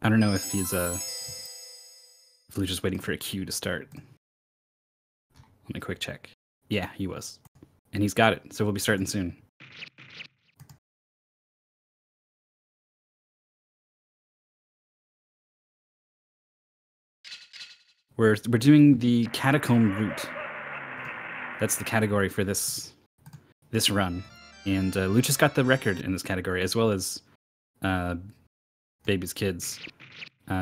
I don't know if he's if Lucha's just waiting for a cue to start. Let me quick check. Yeah, he was. And he's got it, so we'll be starting soon. We're doing the catacomb route. That's the category for this run. And Lucha's got the record in this category, as well as Baby's Kids.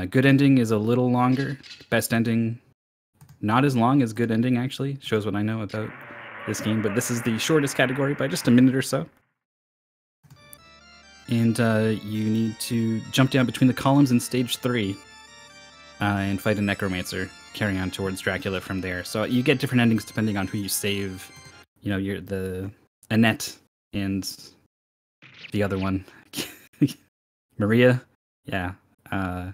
Good ending is a little longer. Best ending, not as long as good ending, actually. Shows what I know about this game, but this is the shortest category by just a minute or so. And you need to jump down between the columns in stage 3 and fight a necromancer, carrying on towards Dracula from there. So you get different endings depending on who you save. You know, you're the Annette and the other one, Maria, yeah, are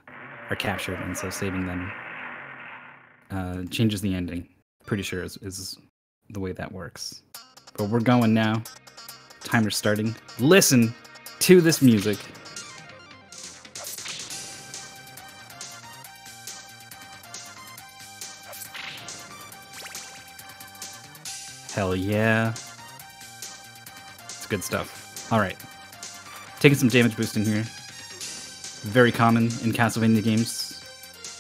captured, and so saving them changes the ending. Pretty sure is the way that works. But we're going now. Timer's starting. Listen to this music. Hell yeah. It's good stuff. Alright. Taking some damage boost in here. Very common in Castlevania games.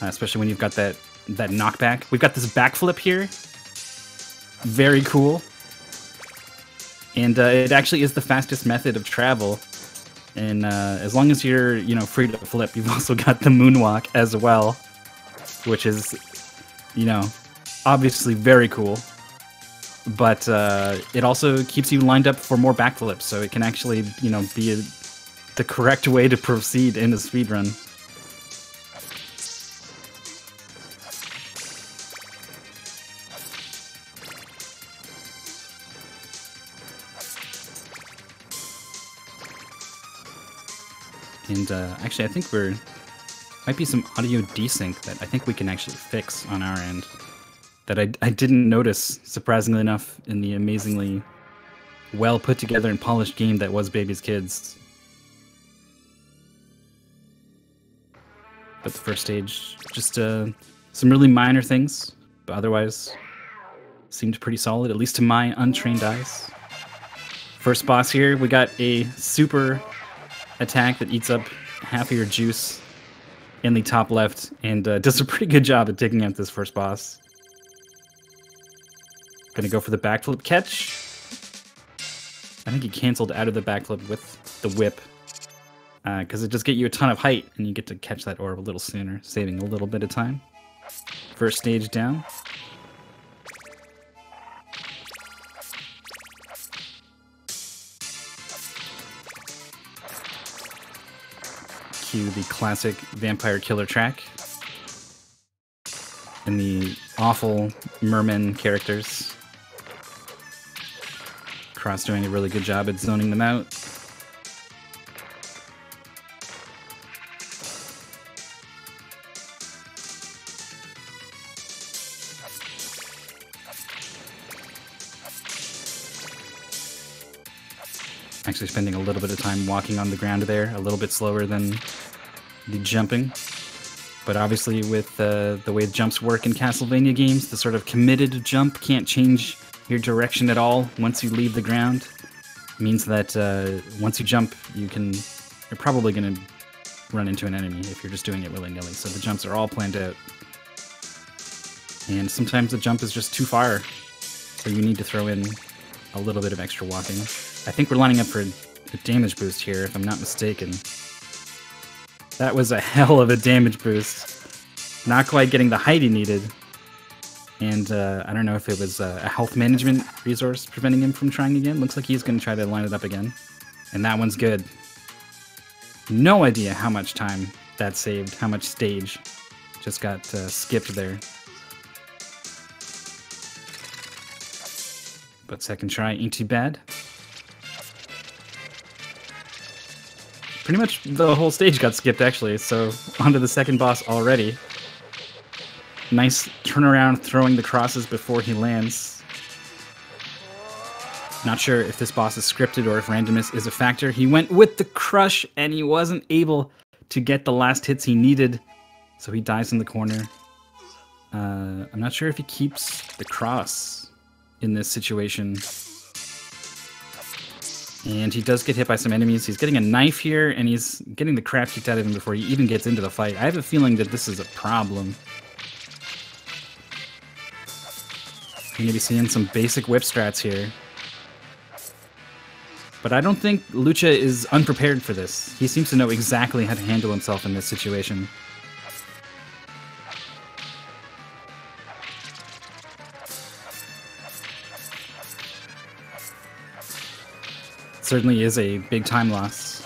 Especially when you've got that knockback. We've got this backflip here. Very cool. And it actually is the fastest method of travel. And as long as you're, free to flip, you've also got the moonwalk as well. Which is, obviously very cool. But it also keeps you lined up for more backflips, so it can actually, be the correct way to proceed in a speedrun. And actually, I think might be some audio desync that I think we can actually fix on our end. That I didn't notice, surprisingly enough, in the amazingly well put together and polished game that was Baby's Kids. But the first stage, just some really minor things, but otherwise seemed pretty solid, at least to my untrained eyes. First boss here, we got a super attack that eats up half of your juice in the top left, and does a pretty good job at taking out this first boss. Gonna go for the backflip catch. I think he canceled out of the backflip with the whip, because it just gets you a ton of height, and you get to catch that orb a little sooner, saving a little bit of time. First stage down. Cue the classic vampire killer track. And the awful merman characters. Cross doing a really good job at zoning them out. Actually spending a little bit of time walking on the ground there, a little bit slower than the jumping. But obviously with the way jumps work in Castlevania games, the sort of committed jump can't change your direction at all once you leave the ground. It means that once you jump, you're probably going to run into an enemy if you're just doing it willy-nilly. So the jumps are all planned out. And sometimes the jump is just too far, so you need to throw in a little bit of extra walking. I think we're lining up for a damage boost here, if I'm not mistaken. That was a hell of a damage boost. Not quite getting the height he needed. And I don't know if it was a health management resource preventing him from trying again. Looks like he's going to try to line it up again. And that one's good. No idea how much time that saved, how much stage just got skipped there. But second try ain't too bad. Pretty much the whole stage got skipped, actually, so onto the second boss already. Nice turnaround, throwing the crosses before he lands. Not sure if this boss is scripted or if randomness is a factor. He went with the crush, and he wasn't able to get the last hits he needed. So he dies in the corner. I'm not sure if he keeps the cross in this situation. And he does get hit by some enemies. He's getting a knife here, and he's getting the crap kicked out of him before he even gets into the fight. I have a feeling that this is a problem. You're going to be seeing some basic whip strats here. But I don't think Lucha is unprepared for this. He seems to know exactly how to handle himself in this situation. Certainly is a big time loss.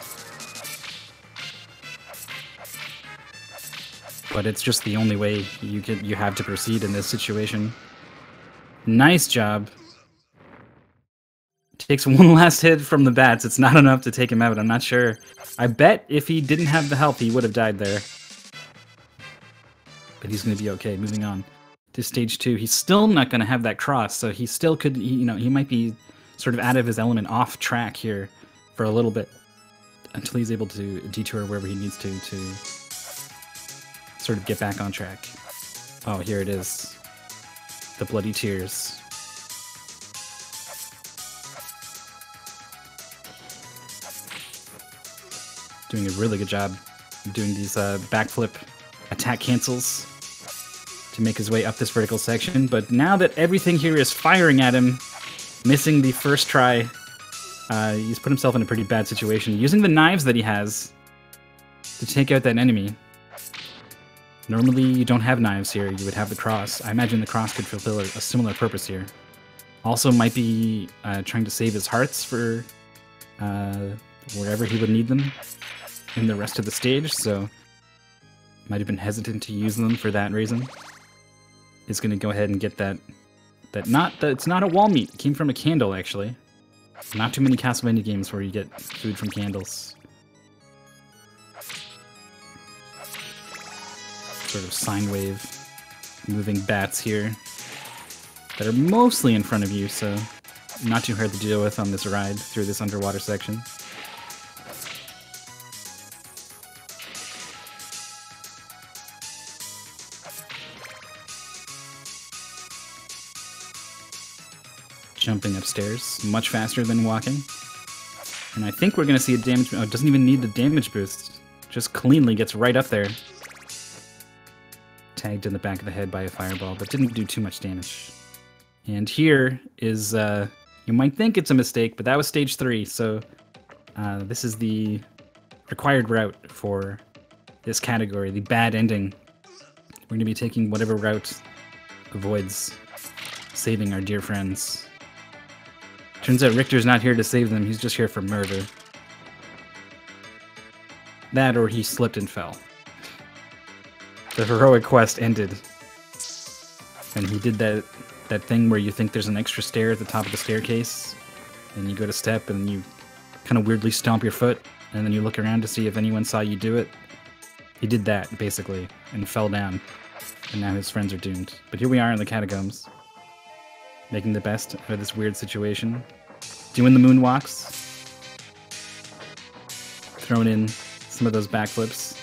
But it's just the only way you have to proceed in this situation. Nice job. Takes one last hit from the bats. It's not enough to take him out. I'm not sure. I bet if he didn't have the help, he would have died there. But he's going to be okay. Moving on to stage 2. He's still not going to have that cross, so he still could, you know, he might be sort of out of his element, off track here for a little bit until he's able to detour wherever he needs to sort of get back on track. Oh, here it is. The bloody tears. Doing a really good job doing these backflip attack cancels to make his way up this vertical section. But now that everything here is firing at him, missing the first try, he's put himself in a pretty bad situation. Using the knives that he has to take out that enemy. Normally you don't have knives here, you would have the cross. I imagine the cross could fulfill a similar purpose here. Also might be trying to save his hearts for wherever he would need them in the rest of the stage, so might have been hesitant to use them for that reason. Is going to go ahead and get that. It's not a wall meat. It came from a candle, actually. Not too many Castlevania games where you get food from candles. Sort of sine wave moving bats here that are mostly in front of you, so not too hard to deal with on this ride through this underwater section. Jumping upstairs, much faster than walking. And I think we're going to see a damage... Oh, it doesn't even need the damage boost. Just cleanly gets right up there. Tagged in the back of the head by a fireball, but didn't do too much damage. And here is... you might think it's a mistake, but that was stage 3, so... this is the required route for this category, the bad ending. We're going to be taking whatever route avoids saving our dear friends. Turns out Richter's not here to save them, he's just here for murder. That or he slipped and fell. The heroic quest ended. And he did that thing where you think there's an extra stair at the top of the staircase, and you go to step and you kind of weirdly stomp your foot, and then you look around to see if anyone saw you do it. He did that, basically, and fell down. And now his friends are doomed. But here we are in the catacombs. Making the best out of this weird situation. Doing the moonwalks. Throwing in some of those backflips.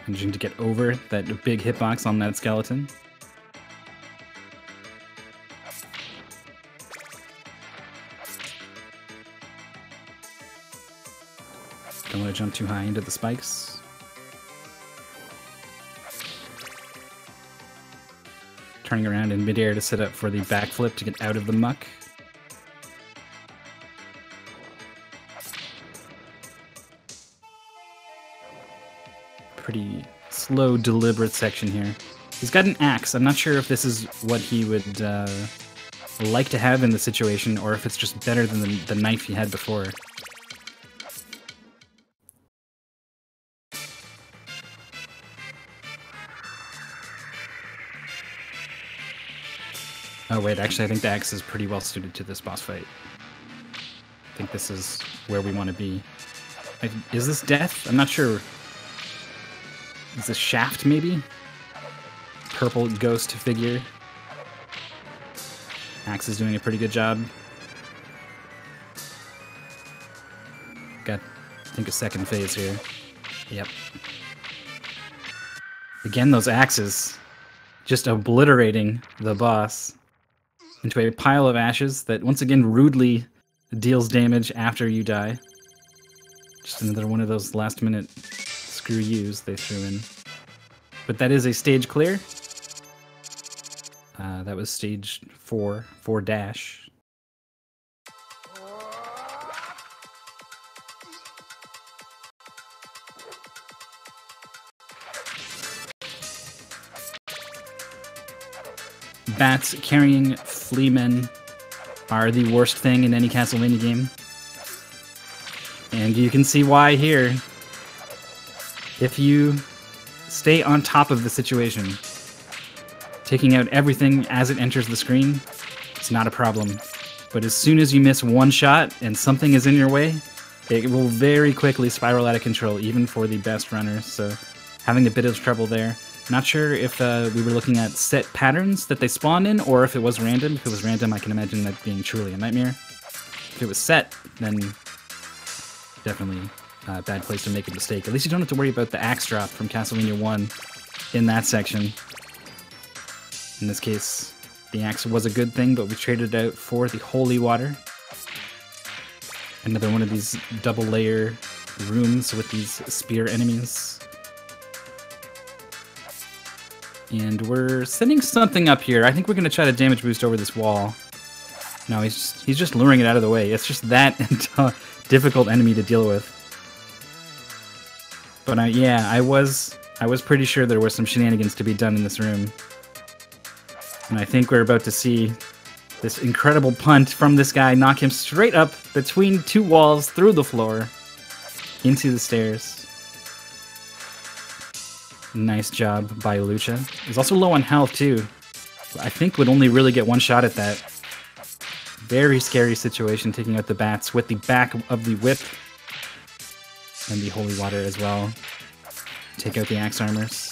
Managing to get over that big hitbox on that skeleton. Don't want to jump too high into the spikes. Turning around in midair to set up for the backflip to get out of the muck. Pretty slow, deliberate section here. He's got an axe. I'm not sure if this is what he would like to have in the situation, or if it's just better than the knife he had before. Oh wait, actually I think the axe is pretty well suited to this boss fight. I think this is where we want to be. Is this death? I'm not sure. Is this Shaft, maybe? Purple ghost figure. Axe is doing a pretty good job. Got, I think, a second phase here. Yep. Again, those axes just obliterating the boss into a pile of ashes that once again rudely deals damage after you die. Just another one of those last minute screw yous they threw in. But that is a stage clear. That was stage 4, 4-. Bats carrying fleamen are the worst thing in any Castlevania game. And you can see why here. If you stay on top of the situation, taking out everything as it enters the screen, it's not a problem. But as soon as you miss one shot and something is in your way, it will very quickly spiral out of control, even for the best runners. So having a bit of trouble there. Not sure if we were looking at set patterns that they spawn in, or if it was random. If it was random, I can imagine that being truly a nightmare. If it was set, then definitely a bad place to make a mistake. At least you don't have to worry about the axe drop from Castlevania 1 in that section. In this case, the axe was a good thing, but we traded it out for the holy water. Another one of these double layer rooms with these spear enemies. And we're setting something up here. I think we're going to try to damage boost over this wall. No, he's just luring it out of the way. It's just that difficult enemy to deal with. But yeah, I was pretty sure there were some shenanigans to be done in this room. And I think we're about to see this incredible punt from this guy knock him straight up between two walls, through the floor, into the stairs. Nice job by Lucha. He's also low on health, too. I think would only really get one shot at that. Very scary situation, taking out the bats with the back of the whip. And the holy water as well. Take out the axe armors.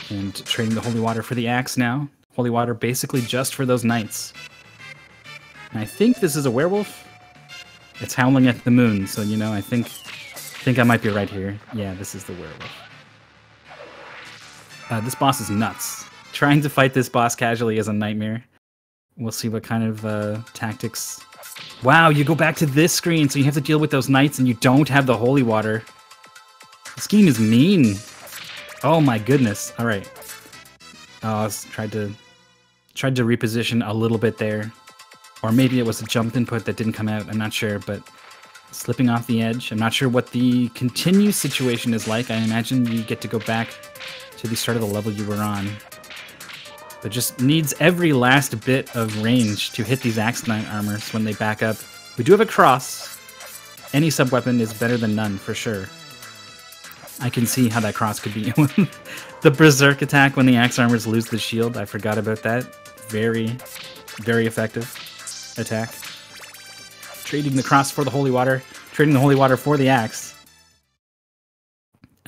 And trading the holy water for the axe now. Holy water basically just for those knights. And I think this is a werewolf. It's howling at the moon, so you know, I think I might be right here. Yeah, this is the werewolf. This boss is nuts. Trying to fight this boss casually is a nightmare. We'll see what kind of tactics. Wow, you go back to this screen, so you have to deal with those knights and you don't have the holy water. This game is mean. Oh my goodness. Alright. Oh, I tried to reposition a little bit there. Or maybe it was a jump input that didn't come out, I'm not sure, but slipping off the edge. I'm not sure what the continue situation is like. I imagine you get to go back to the start of the level you were on. But just needs every last bit of range to hit these Axe Knight armors when they back up. We do have a cross. Any sub-weapon is better than none, for sure. I can see how that cross could be. The Berserk attack when the Axe armors lose the shield, I forgot about that. Very, very effective attack. Trading the cross for the holy water. Trading the holy water for the axe.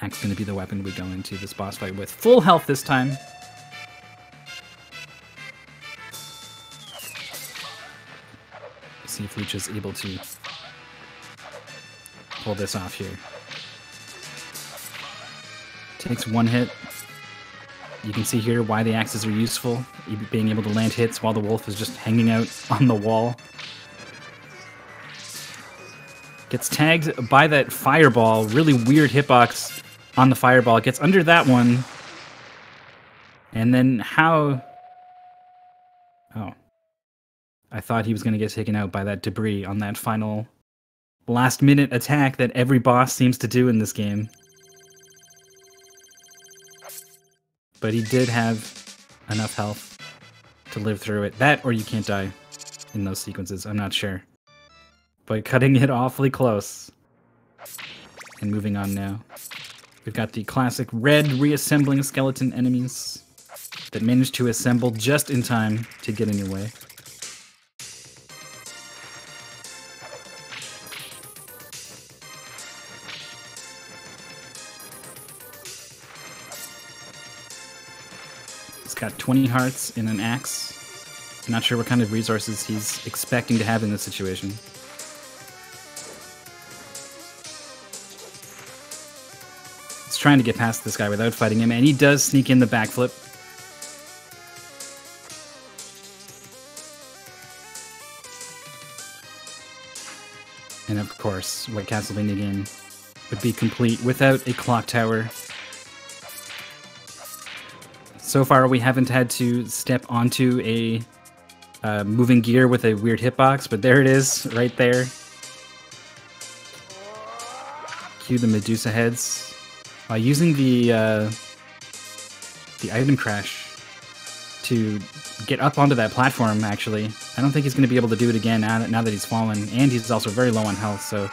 Axe going to be the weapon we go into this boss fight with. Full health this time. See if Lucha's able to pull this off here. Takes one hit. You can see here why the axes are useful, being able to land hits while the wolf is just hanging out on the wall. Gets tagged by that fireball, really weird hitbox on the fireball. Gets under that one. And then how... Oh. I thought he was going to get taken out by that debris on that final last-minute attack that every boss seems to do in this game. But he did have enough health to live through it. That, or you can't die in those sequences, I'm not sure. But cutting it awfully close. And moving on now. We've got the classic red reassembling skeleton enemies that managed to assemble just in time to get in your way. He's got 20 hearts and an axe. Not sure what kind of resources he's expecting to have in this situation. He's trying to get past this guy without fighting him, and he does sneak in the backflip. And of course, what Castlevania game would be complete without a clock tower? So far, we haven't had to step onto a moving gear with a weird hitbox, but there it is, right there. Cue the Medusa heads. Using the item crash to get up onto that platform, actually. I don't think he's going to be able to do it again now that he's fallen, and he's also very low on health, so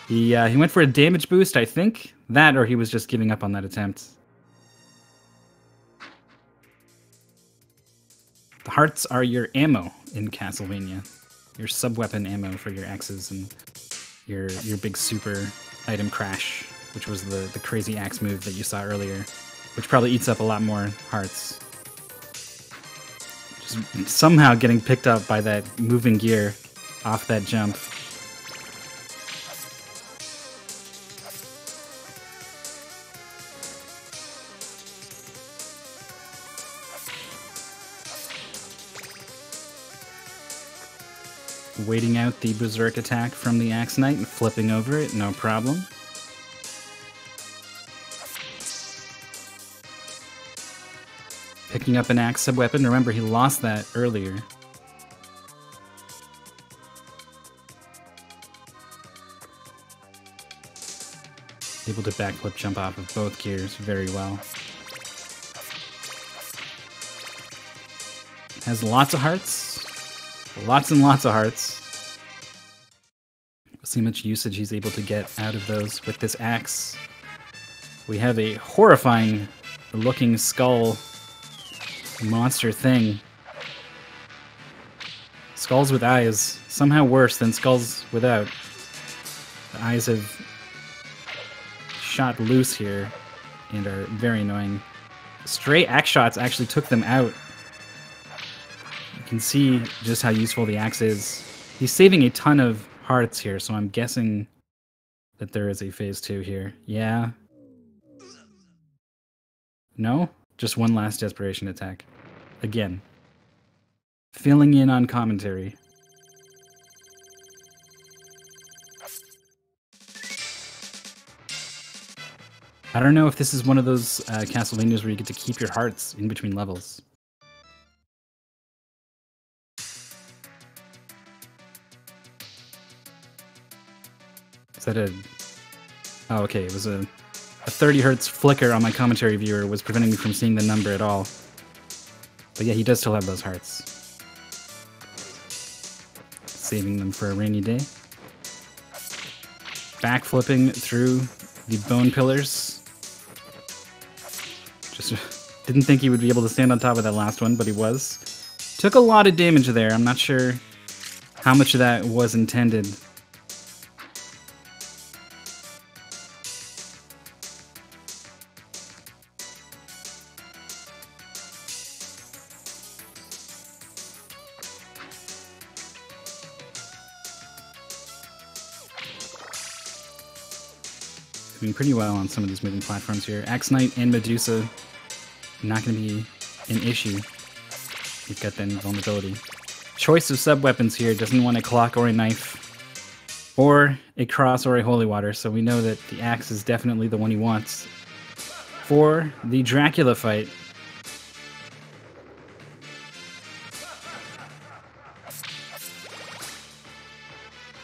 he went for a damage boost, I think. That, or he was just giving up on that attempt. The hearts are your ammo in Castlevania. Your sub-weapon ammo for your axes and your big super item crash, which was the crazy axe move that you saw earlier, which probably eats up a lot more hearts. Just somehow getting picked up by that moving gear off that jump. Waiting out the Berserk attack from the Axe Knight and flipping over it, no problem. Picking up an axe sub-weapon. Remember, he lost that earlier. Able to backflip jump off of both gears very well. Has lots of hearts. Lots and lots of hearts. We'll see how much usage he's able to get out of those with this axe. We have a horrifying looking skull monster thing. Skulls with eyes. Somehow worse than skulls without. The eyes have shot loose here and are very annoying. Stray axe shots actually took them out. You can see just how useful the axe is. He's saving a ton of hearts here, so I'm guessing that there is a phase 2 here. Yeah. No? Just one last desperation attack. Again. Filling in on commentary. I don't know if this is one of those Castlevanias where you get to keep your hearts in between levels. Is that a... Oh, okay, it was a 30 hertz flicker on my commentary viewer was preventing me from seeing the number at all. But yeah, he does still have those hearts. Saving them for a rainy day. Backflipping through the bone pillars. Just didn't think he would be able to stand on top of that last one, but he was. Took a lot of damage there. I'm not sure how much of that was intended. Doing pretty well on some of these moving platforms here. Axe Knight and Medusa, not going to be an issue. We've got that invulnerability. Choice of sub-weapons here. Doesn't want a clock or a knife, or a cross or a holy water, so we know that the axe is definitely the one he wants for the Dracula fight.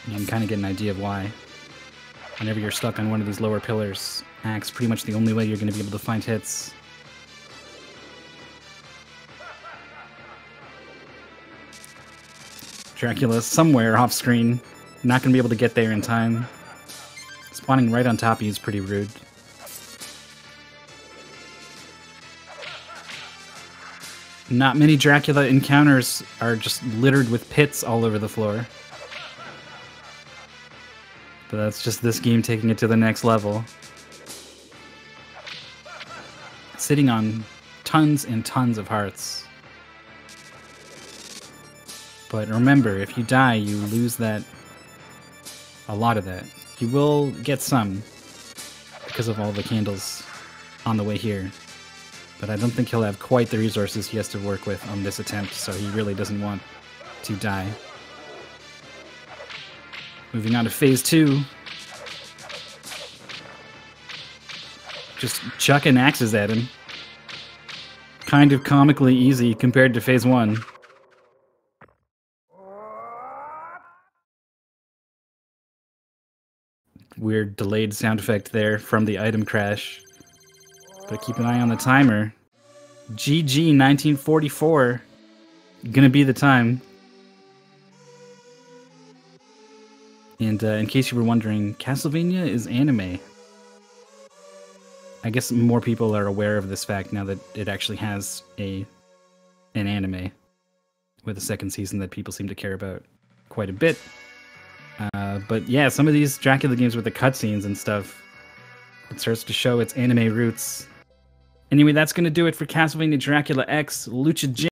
You can kind of get an idea of why. Whenever you're stuck on one of these lower pillars, axe pretty much the only way you're going to be able to find hits. Dracula somewhere off screen, not going to be able to get there in time. Spawning right on top of you is pretty rude. Not many Dracula encounters are just littered with pits all over the floor. But that's just this game taking it to the next level. Sitting on tons and tons of hearts. But remember, if you die, you lose that, a lot of that. You will get some because of all the candles on the way here. But I don't think he'll have quite the resources he has to work with on this attempt, so he really doesn't want to die. Moving on to phase 2. Just chucking axes at him. Kind of comically easy compared to phase 1. Weird delayed sound effect there from the item crash. But keep an eye on the timer. GG 1944. Gonna be the time. And in case you were wondering, Castlevania is anime. I guess more people are aware of this fact now that it actually has an anime with a second season that people seem to care about quite a bit. But yeah, some of these Dracula games with the cutscenes and stuff, it starts to show its anime roots. Anyway, that's going to do it for Castlevania Dracula X. Lucha Jim.